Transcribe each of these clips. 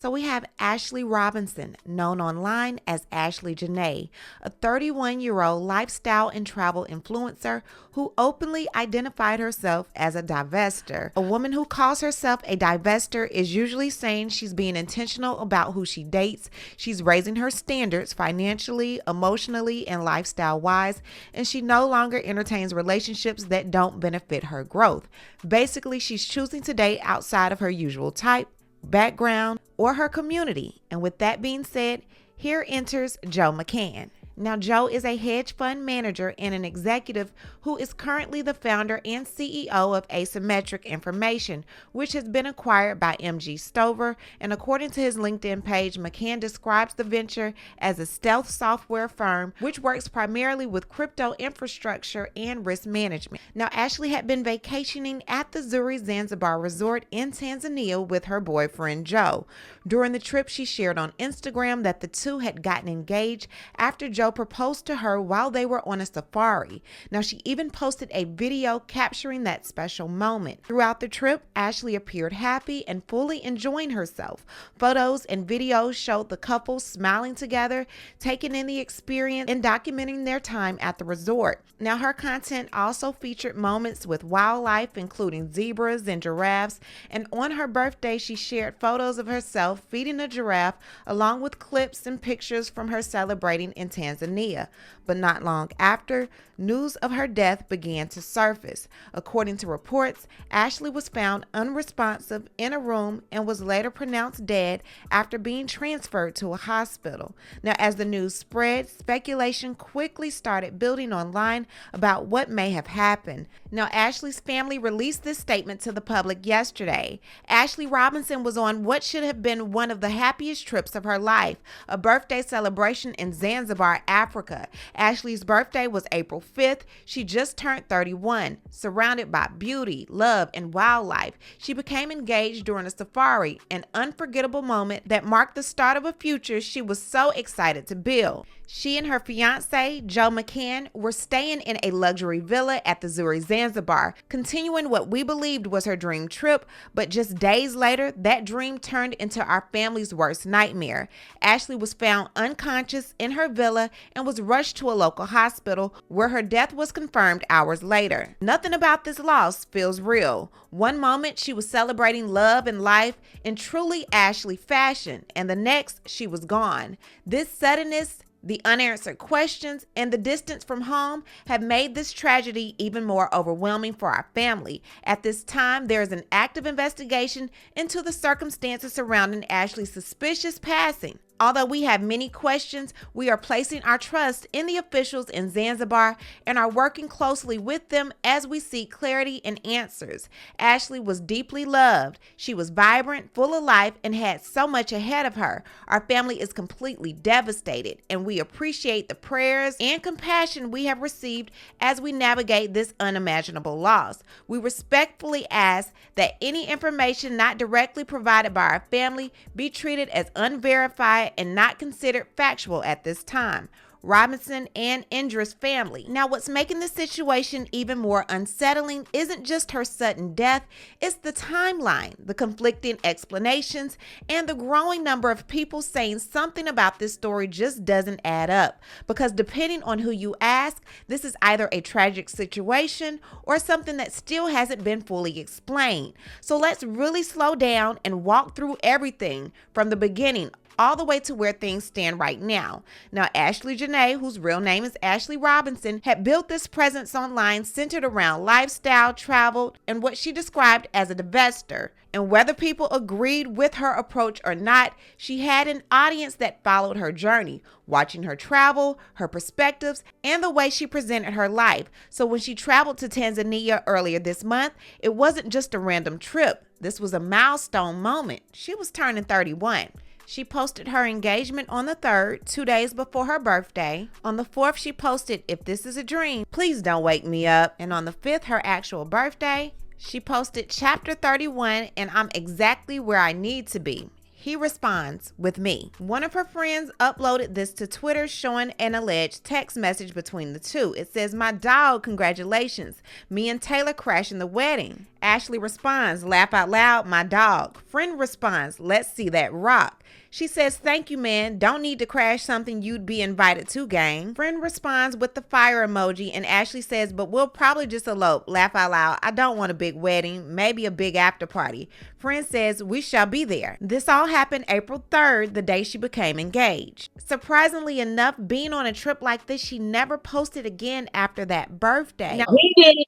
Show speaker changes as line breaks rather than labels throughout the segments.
So we have Ashlee Robinson, known online as Ashlee Jenae, a 31-year-old lifestyle and travel influencer who openly identified herself as a divester. A woman who calls herself a divester is usually saying she's being intentional about who she dates, she's raising her standards financially, emotionally, and lifestyle-wise, and she no longer entertains relationships that don't benefit her growth. Basically, she's choosing to date outside of her usual type, background, or her community. And with that being said, here enters Joe McCann. Now, Joe is a hedge fund manager and an executive who is currently the founder and CEO of Asymmetric Information, which has been acquired by MG Stover. And according to his LinkedIn page, McCann describes the venture as a stealth software firm which works primarily with crypto infrastructure and risk management. Now, Ashlee had been vacationing at the Zuri Zanzibar resort in Tanzania with her boyfriend Joe. During the trip, she shared on Instagram that the two had gotten engaged after Joe proposed to her while they were on a safari. Now, she even posted a video capturing that special moment. Throughout the trip, Ashlee appeared happy and fully enjoying herself. Photos and videos showed the couple smiling together, taking in the experience and documenting their time at the resort. Now, her content also featured moments with wildlife, including zebras and giraffes, and on her birthday, she shared photos of herself feeding a giraffe along with clips and pictures from her celebrating in Tanzania. But not long after, news of her death began to surface. According to reports, Ashlee was found unresponsive in a room and was later pronounced dead after being transferred to a hospital. Now, as the news spread, speculation quickly started building online about what may have happened. Now, Ashlee's family released this statement to the public yesterday. Ashlee Robinson was on what should have been one of the happiest trips of her life, a birthday celebration in Zanzibar, Africa. Ashlee's birthday was April 5th. She just turned 31. Surrounded by beauty, love, and wildlife, she became engaged during a safari, an unforgettable moment that marked the start of a future she was so excited to build. She and her fiancé, Joe McCann, were staying in a luxury villa at the Zuri Zanzibar, continuing what we believed was her dream trip, but just days later, that dream turned into our family's worst nightmare. Ashlee was found unconscious in her villa and was rushed to a local hospital where her death was confirmed hours later. Nothing about this loss feels real. One moment she was celebrating love and life in truly Ashlee fashion, and the next she was gone. This suddenness, the unanswered questions, and the distance from home have made this tragedy even more overwhelming for our family. At this time, there is an active investigation into the circumstances surrounding Ashlee's suspicious passing. Although we have many questions, we are placing our trust in the officials in Zanzibar and are working closely with them as we seek clarity and answers. Ashlee was deeply loved. She was vibrant, full of life, and had so much ahead of her. Our family is completely devastated, and we appreciate the prayers and compassion we have received as we navigate this unimaginable loss. We respectfully ask that any information not directly provided by our family be treated as unverified and not considered factual at this time. Robinson and Indra's family. Now, what's making this situation even more unsettling isn't just her sudden death, it's the timeline, the conflicting explanations, and the growing number of people saying something about this story just doesn't add up. Because depending on who you ask, this is either a tragic situation or something that still hasn't been fully explained. So let's really slow down and walk through everything from the beginning all the way to where things stand right now. Now, Ashlee Jenae, whose real name is Ashlee Robinson, had built this presence online centered around lifestyle, travel, and what she described as a divester. And whether people agreed with her approach or not, she had an audience that followed her journey, watching her travel, her perspectives, and the way she presented her life. So when she traveled to Tanzania earlier this month, it wasn't just a random trip. This was a milestone moment. She was turning 31. She posted her engagement on the 3rd, 2 days before her birthday. On the 4th, she posted, "If this is a dream, please don't wake me up." And on the 5th, her actual birthday, she posted chapter 31 and "I'm exactly where I need to be. He responds with me. One of her friends uploaded this to Twitter showing an alleged text message between the two. It says, "My dog, congratulations. Me and Taylor crashing the wedding." Ashlee responds, "Laugh out loud, my dog." Friend responds, "Let's see that rock." She says, "Thank you, man. Don't need to crash something you'd be invited to, gang." Friend responds with the fire emoji, and Ashlee says, "But we'll probably just elope. Laugh out loud. I don't want a big wedding, maybe a big after party." Friend says, "We shall be there." This all happened April 3rd, the day she became engaged. Surprisingly enough, being on a trip like this, she never posted again after that birthday.
Now, he did it.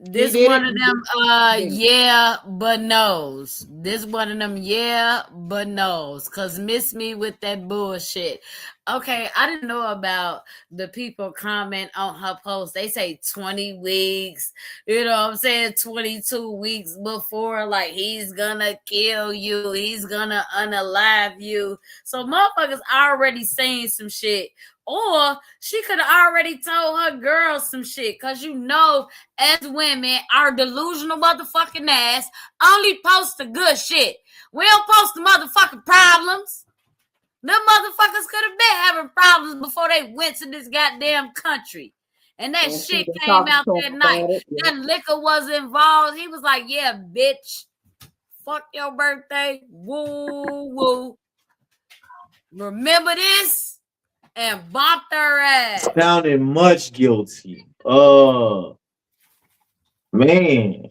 This one of them, yeah, but no's. This one of them, yeah, but no's. Cause miss me with that bullshit. Okay, I didn't know about the people comment on her post. They say 20 weeks, you know what I'm saying? 22 weeks before, like, he's gonna kill you, he's gonna unalive you. So motherfuckers already saying some shit. Or she could have already told her girls some shit. Cause you know, as women, our delusional motherfucking ass only post the good shit. We don't post the motherfucking problems. Them motherfuckers could have been having problems before they went to this goddamn country. And that shit came out that night. That liquor was involved. He was like, "Yeah, bitch. Fuck your birthday. Woo, woo. Remember this?" And bopped her ass.
Sounded much guilty. Man.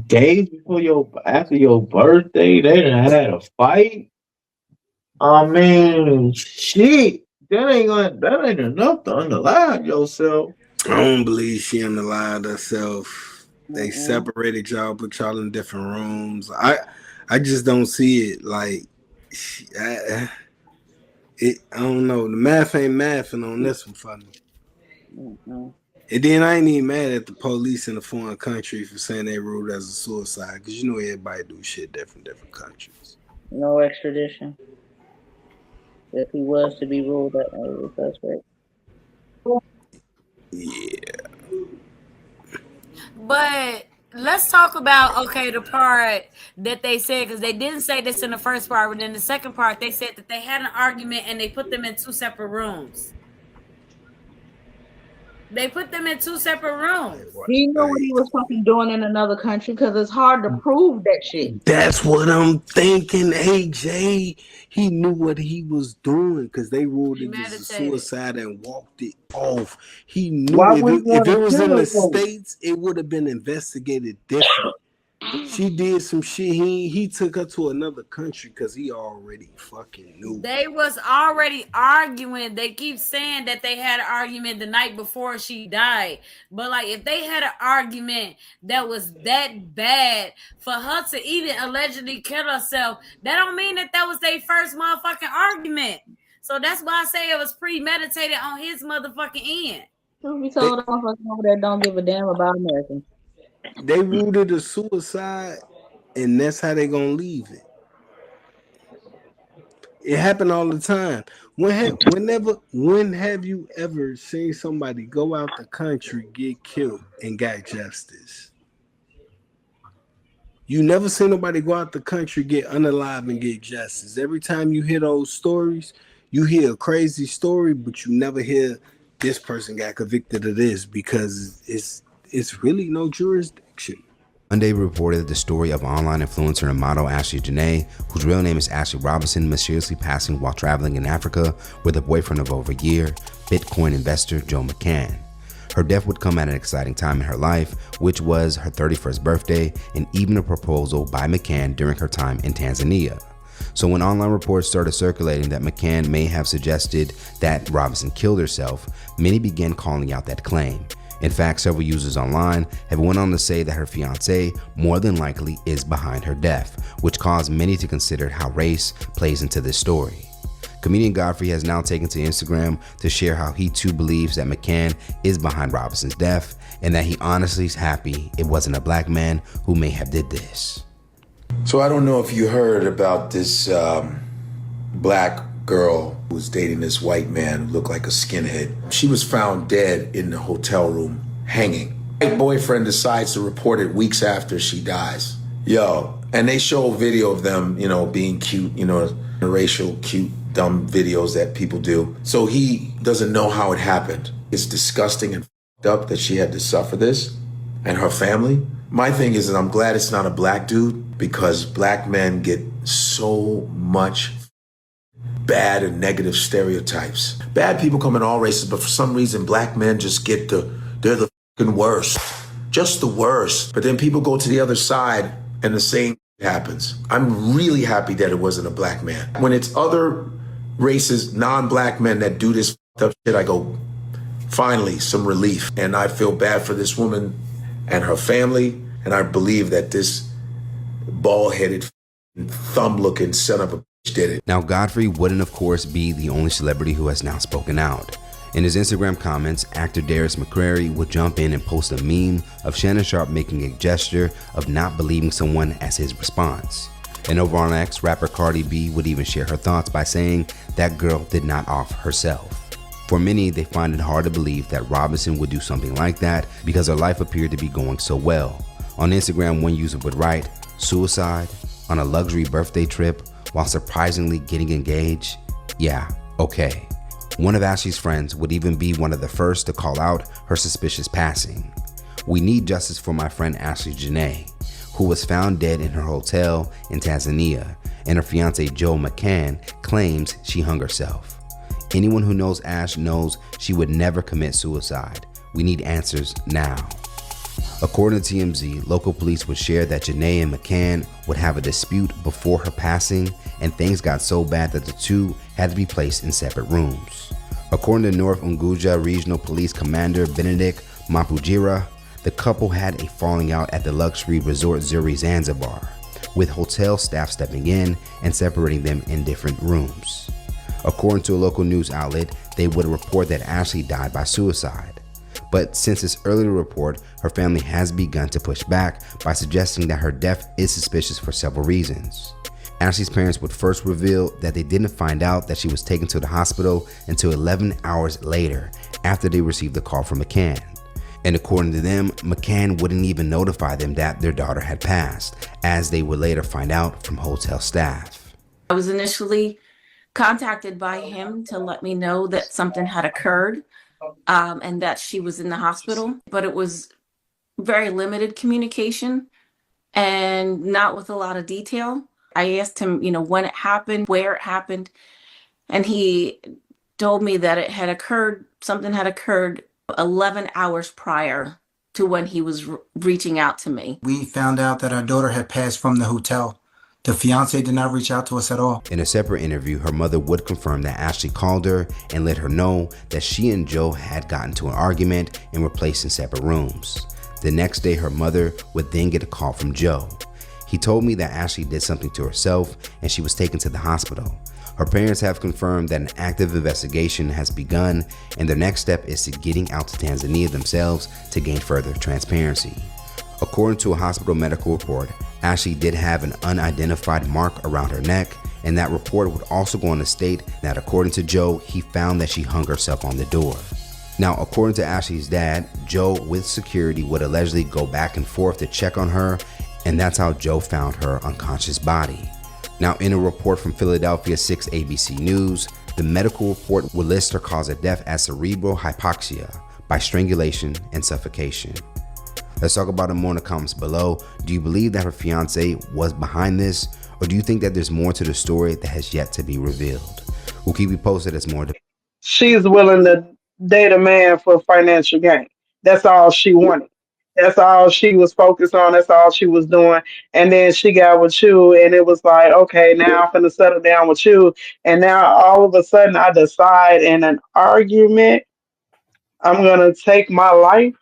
Days before after your birthday, they done had a fight. I mean, shit. That ain't enough to unalive yourself.
I don't believe she unalived herself. They separated y'all, put y'all in different rooms. I just don't see it. Like, I don't know. The math ain't mathing on this one for me. And then I ain't even mad at the police in a foreign country for saying they ruled as a suicide, because you know everybody do shit different countries.
No extradition. If he was to be ruled as a suspect.
Yeah.
But let's talk about, the part that they said, because they didn't say this in the first part, but in the second part, they said that they had an argument and they put them in two separate rooms. They put them in two separate rooms.
He knew what he was fucking doing in another country because it's hard to prove that shit.
That's what I'm thinking, AJ. He knew what he was doing because they ruled it as a suicide and walked it off. He knew if it was in the States, it would have been investigated different. She did some shit. He took her to another country because he already fucking knew.
They was already arguing. They keep saying that they had an argument the night before she died. But like, if they had an argument that was that bad for her to even allegedly kill herself, that don't mean that was their first motherfucking argument. So that's why I say it was premeditated on his motherfucking end.
We told motherfuckers over there don't give a damn about Americans.
They ruled it a suicide, and that's how they gonna leave it. It happened all the time. When have you ever seen somebody go out the country, get killed, and got justice? You never seen nobody go out the country, get unalive, and get justice. Every time you hear those stories, you hear a crazy story, but you never hear this person got convicted of this because it's really no jurisdiction.
Monday reported the story of online influencer and model Ashlee Jenae, whose real name is Ashlee Robinson, mysteriously passing while traveling in Africa with a boyfriend of over a year, Bitcoin investor Joe McCann. Her death would come at an exciting time in her life, which was her 31st birthday and even a proposal by McCann during her time in Tanzania. So when online reports started circulating that McCann may have suggested that Robinson killed herself, many began calling out that claim. In fact, several users online have went on to say that her fiancé more than likely is behind her death, which caused many to consider how race plays into this story. Comedian Godfrey has now taken to Instagram to share how he too believes that McCann is behind Robinson's death and that he honestly is happy it wasn't a black man who may have did this.
So I don't know if you heard about this black girl who was dating this white man who looked like a skinhead. She was found dead in the hotel room, hanging. My boyfriend decides to report it weeks after she dies. Yo, And they show a video of them, you know, being cute, you know, racial, cute, dumb videos that people do. So he doesn't know how it happened. It's disgusting and fucked up that she had to suffer this and her family. My thing is that I'm glad it's not a black dude, because black men get so much bad and negative stereotypes. Bad people come in all races, but for some reason, black men just get they're the fucking worst. Just the worst. But then people go to the other side and the same happens. I'm really happy that it wasn't a black man. When it's other races, non-black men that do this fucked up shit, I go, finally, some relief. And I feel bad for this woman and her family. And I believe that this bald-headed, thumb-looking son of a bitch did it.
Now, Godfrey wouldn't, of course, be the only celebrity who has now spoken out. In his Instagram comments, actor Darius McCrary would jump in and post a meme of Shannon Sharpe making a gesture of not believing someone as his response. And over on X, rapper Cardi B would even share her thoughts by saying that girl did not off herself. For many, they find it hard to believe that Robinson would do something like that because her life appeared to be going so well. On Instagram, one user would write, "Suicide on a luxury birthday trip while surprisingly getting engaged? Yeah, okay." One of Ashlee's friends would even be one of the first to call out her suspicious passing. "We need justice for my friend Ashlee Jenae, who was found dead in her hotel in Tanzania, and her fiance Joe McCann claims she hung herself. Anyone who knows Ash knows she would never commit suicide. We need answers now." According to TMZ, local police would share that Jenae and McCann would have a dispute before her passing, and things got so bad that the two had to be placed in separate rooms. According to North Unguja Regional Police Commander Benedict Mapujira, the couple had a falling out at the luxury resort Zuri Zanzibar, with hotel staff stepping in and separating them in different rooms. According to a local news outlet, they would report that Ashlee died by suicide. But since this earlier report, her family has begun to push back by suggesting that her death is suspicious for several reasons. Ashlee's parents would first reveal that they didn't find out that she was taken to the hospital until 11 hours later after they received the call from McCann. And according to them, McCann wouldn't even notify them that their daughter had passed, as they would later find out from hotel staff.
I was initially contacted by him to let me know that something had occurred and that she was in the hospital, but it was very limited communication and not with a lot of detail. I asked him, when it happened, where it happened, and he told me that something had occurred 11 hours prior to when he was reaching out to me.
We found out that our daughter had passed from the hotel. The fiance did not reach out to us at all.
In a separate interview, her mother would confirm that Ashlee called her and let her know that she and Joe had gotten into an argument and were placed in separate rooms. The next day, her mother would then get a call from Joe. He told me that Ashlee did something to herself and she was taken to the hospital. Her parents have confirmed that an active investigation has begun, and their next step is to getting out to Tanzania themselves to gain further transparency. According to a hospital medical report, Ashlee did have an unidentified mark around her neck, and that report would also go on to state that according to Joe, he found that she hung herself on the door. Now, according to Ashlee's dad, Joe with security would allegedly go back and forth to check on her, and that's how Joe found her unconscious body. Now, in a report from Philadelphia 6 ABC News, the medical report would list her cause of death as cerebral hypoxia by strangulation and suffocation. Let's talk about it more in the comments below. Do you believe that her fiance was behind this, or do you think that there's more to the story that has yet to be revealed? We'll keep you posted as more.
She's willing to date a man for financial gain. That's all she wanted. That's all she was focused on. That's all she was doing. And then she got with you, and it was like, okay, now I'm gonna settle down with you. And now all of a sudden I decide in an argument, I'm gonna take my life.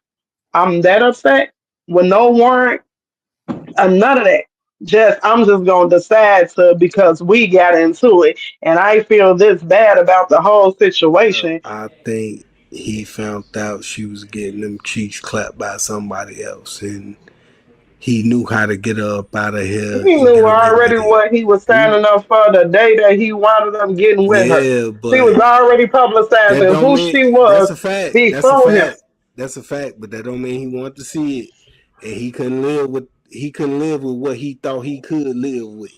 I'm that upset with no warrant, none of that. I'm just gonna decide to, because we got into it, and I feel this bad about the whole situation.
I think he found out she was getting them cheeks clapped by somebody else, and he knew how to get her up out of here.
He knew already what he was signing up for the day that he wound up getting with her.
But
he was already publicizing who she was.
That's a fact.
Before him.
That's a fact, but that don't mean he wanted to see it, and he couldn't live with he couldn't live with what he thought he could live with.